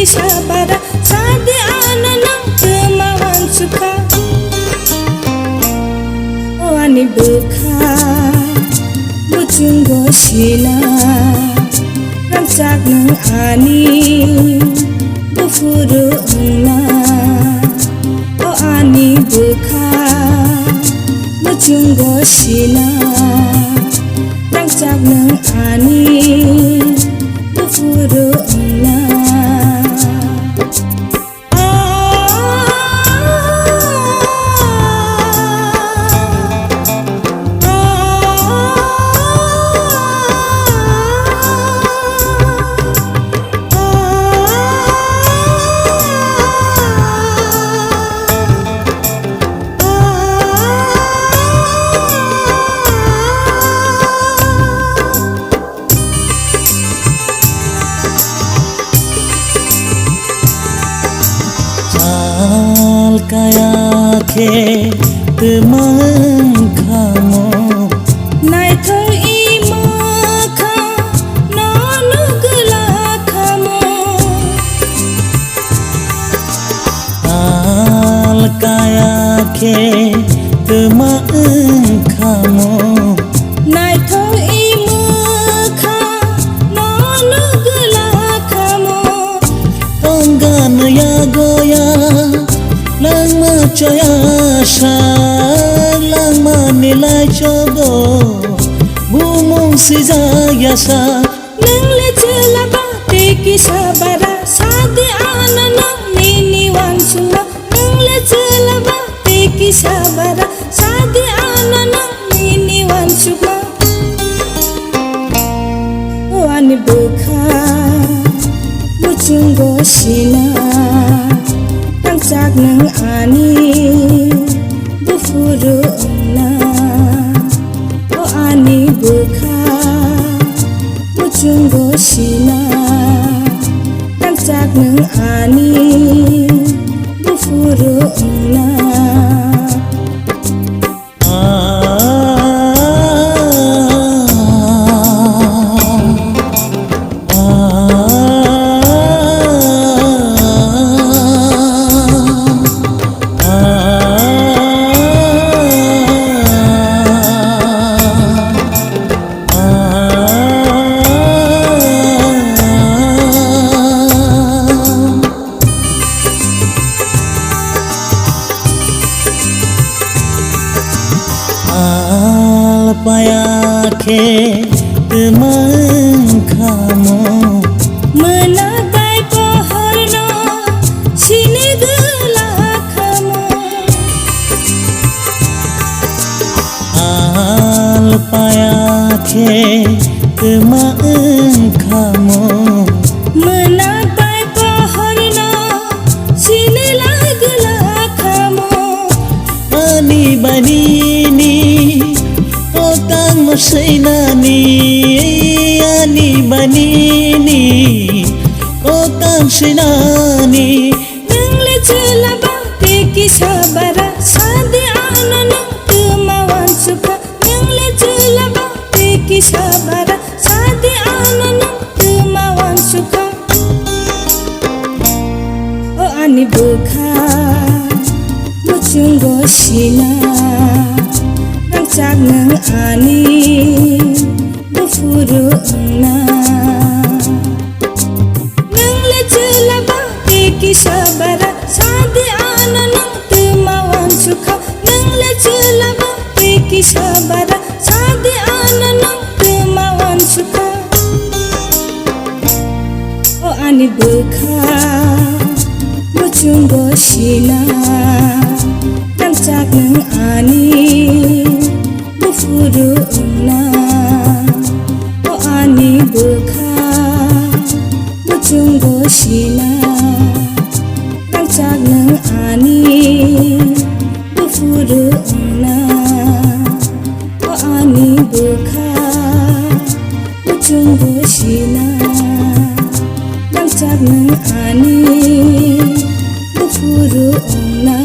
sabara sadi ananang kemauan suka oh ani bekha bucung gosina ramsak nang ani bufuru na oh ani bekha bucung gosina ramsak nang ani bufuru na kaya ke temang kamu nai thoi ima kha nanu gula kamu al kaya ke temang kamu nai thoi ima kha nanu gula kamu tonggan ya goya lang macaya sar lang manilai cobo bumung si jaya sa nang le chela ba te ki sabara sadi ananang nini wansula nang le chela ba te ki sabara sadi ananang nini wansula oh ani bekha bucung gosina ramsak nang ani bufuru na oh ani bekha bucung gosina ramsak nang ani bufuru na paya ke temang kamu menagai pohorno sini gela kamu al paya ke temang kamu menagai pohorno sini gela kamu ani bani ni otang masainani ani banini otang sinani nang le chela ba te ki sabara sadi ananang kemauan suka nang le chela ba te ki sabara sadi ananang kemauan suka oh ani bekha bucung gosina ramsak nang ani bufuru na nang le chela ba te ki sabara sadi ananang kemauan suka nang le chela ba te ki sabara sadi ananang kemauan suka oh ani bekha bucung gosina ramsak nang ani bufuru na oh ani bekha bucung gosina ramsak nang ani bufuru na oh ani bekha bucung gosina ramsak nang ani bufuru na